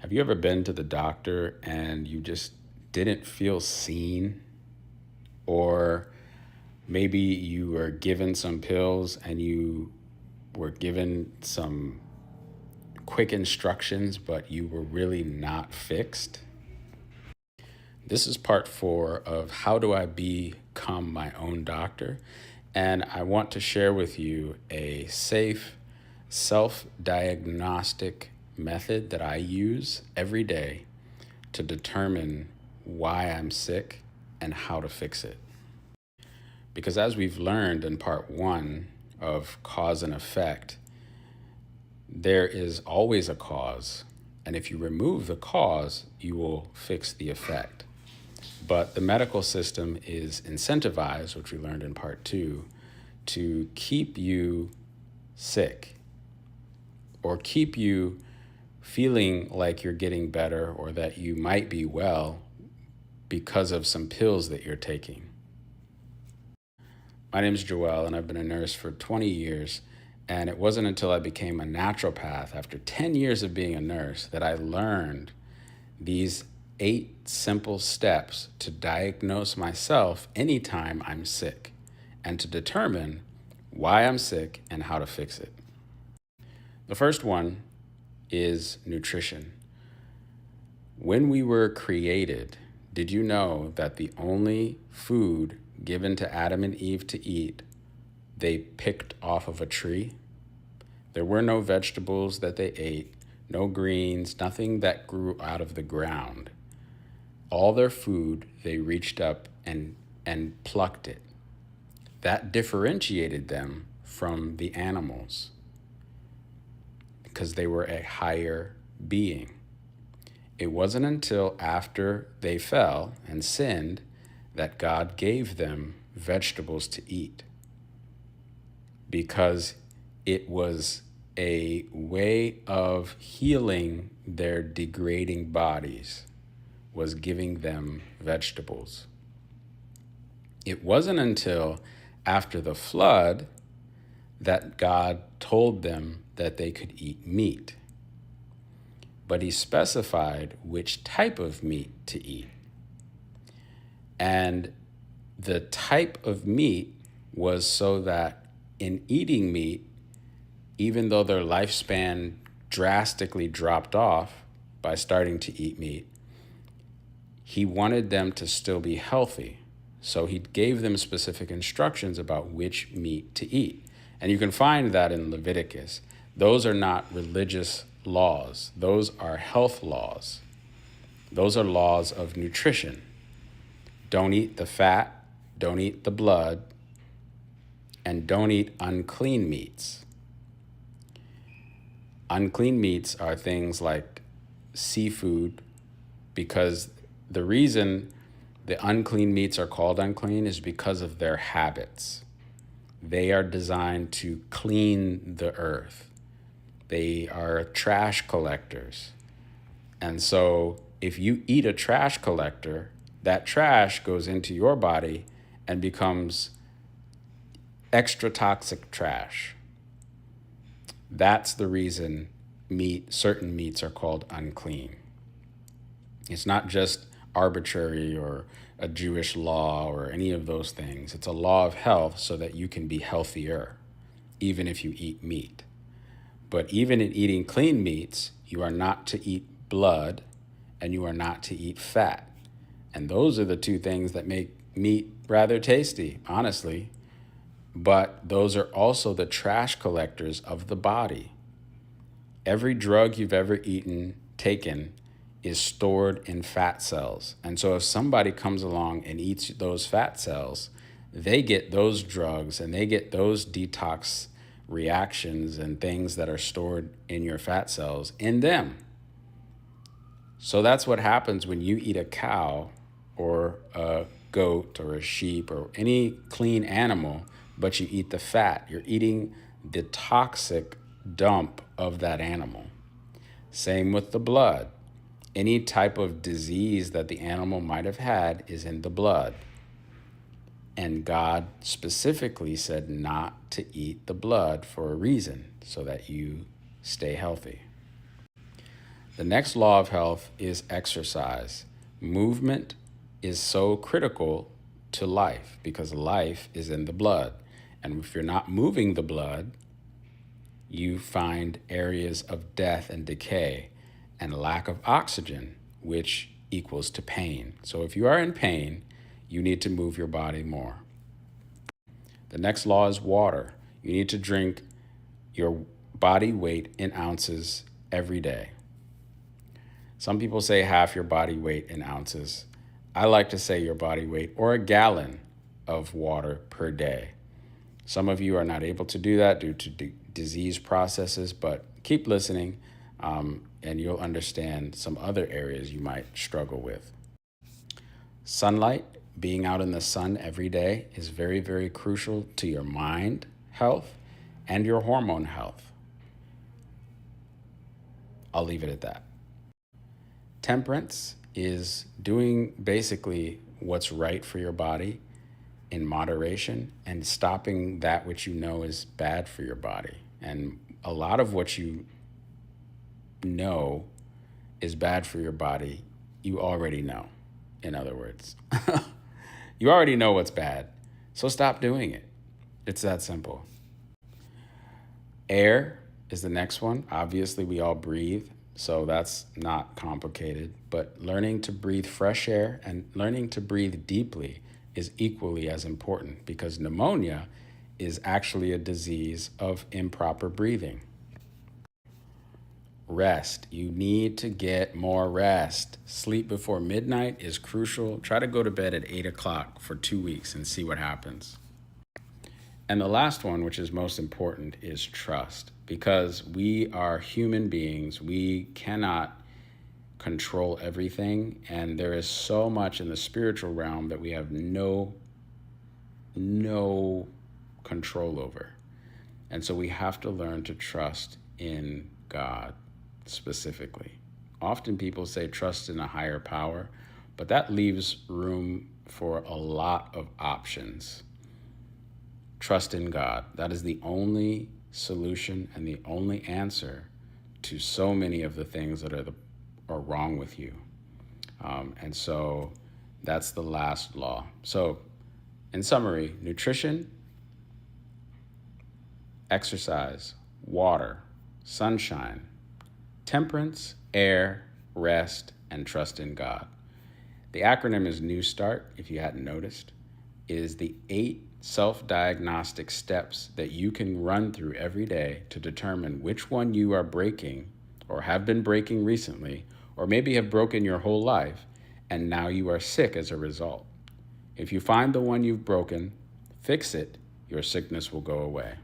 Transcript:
Have you ever been to the doctor and you just didn't feel seen? Or maybe you were given some pills and you were given some quick instructions, but you were really not fixed? This is part 4 of How Do I Become My Own Doctor? And I want to share with you a safe self-diagnostic method that I use every day to determine why I'm sick and how to fix it. Because as we've learned in part 1 of cause and effect, there is always a cause. And if you remove the cause, you will fix the effect. But the medical system is incentivized, which we learned in part 2, to keep you sick or keep you feeling like you're getting better or that you might be well because of some pills that you're taking. My name is Joel, and I've been a nurse for 20 years. And it wasn't until I became a naturopath after 10 years of being a nurse that I learned these 8 simple steps to diagnose myself anytime I'm sick and to determine why I'm sick and how to fix it. The first one is nutrition. When we were created, did you know that the only food given to Adam and Eve to eat, they picked off of a tree? There were no vegetables that they ate, no greens, nothing that grew out of the ground. All their food, they reached up and plucked it. That differentiated them from the animals because they were a higher being. It wasn't until after they fell and sinned that God gave them vegetables to eat, because it was a way of healing their degrading bodies, was giving them vegetables. It wasn't until after the flood that God told them that they could eat meat. But he specified which type of meat to eat. And the type of meat was so that in eating meat, even though their lifespan drastically dropped off by starting to eat meat, he wanted them to still be healthy. So he gave them specific instructions about which meat to eat. And you can find that in Leviticus. Those are not religious laws. Those are health laws. Those are laws of nutrition. Don't eat the fat, don't eat the blood, and don't eat unclean meats. Unclean meats are things like seafood, because the reason the unclean meats are called unclean is because of their habits. They are designed to clean the earth. They are trash collectors. And so if you eat a trash collector, that trash goes into your body and becomes extra toxic trash. That's the reason certain meats are called unclean. It's not just arbitrary or a Jewish law or any of those things. It's a law of health so that you can be healthier, even if you eat meat. But even in eating clean meats, you are not to eat blood and you are not to eat fat. And those are the 2 things that make meat rather tasty, honestly. But those are also the trash collectors of the body. Every drug you've ever taken is stored in fat cells. And so if somebody comes along and eats those fat cells, they get those drugs and they get those detox reactions and things that are stored in your fat cells in them. So that's what happens when you eat a cow or a goat or a sheep or any clean animal, but you eat the fat. You're eating the toxic dump of that animal. Same with the blood. Any type of disease that the animal might have had is in the blood. And God specifically said not to eat the blood for a reason, so that you stay healthy. The next law of health is exercise. Movement is so critical to life because life is in the blood. And if you're not moving the blood, you find areas of death and decay and lack of oxygen, which equals to pain. So if you are in pain, you need to move your body more. The next law is water. You need to drink your body weight in ounces every day. Some people say half your body weight in ounces. I like to say your body weight or a gallon of water per day. Some of you are not able to do that due to disease processes, but keep listening and you'll understand some other areas you might struggle with. Sunlight, being out in the sun every day, is very, very crucial to your mind health and your hormone health. I'll leave it at that. Temperance is doing basically what's right for your body in moderation and stopping that which you know is bad for your body. And a lot of what you know is bad for your body, you already know. In other words, you already know what's bad, so stop doing it. It's that simple. Air is the next one. Obviously, we all breathe, so that's not complicated. But learning to breathe fresh air and learning to breathe deeply is equally as important because pneumonia is actually a disease of improper breathing. Rest. You need to get more rest. Sleep before midnight is crucial. Try to go to bed at 8 o'clock for 2 weeks and see what happens. And the last one, which is most important, is trust. Because we are human beings, we cannot control everything. And there is so much in the spiritual realm that we have no control over. And so we have to learn to trust in God specifically. Often people say trust in a higher power, but that leaves room for a lot of options. Trust in God. That is the only solution and the only answer to so many of the things that are wrong with you. And so that's the last law. So in summary, nutrition, exercise, water, sunshine, temperance, air, rest, and trust in God. The acronym is New Start, if you hadn't noticed. It is the 8 self-diagnostic steps that you can run through every day to determine which one you are breaking or have been breaking recently, or maybe have broken your whole life, and now you are sick as a result. If you find the one you've broken, fix it, your sickness will go away.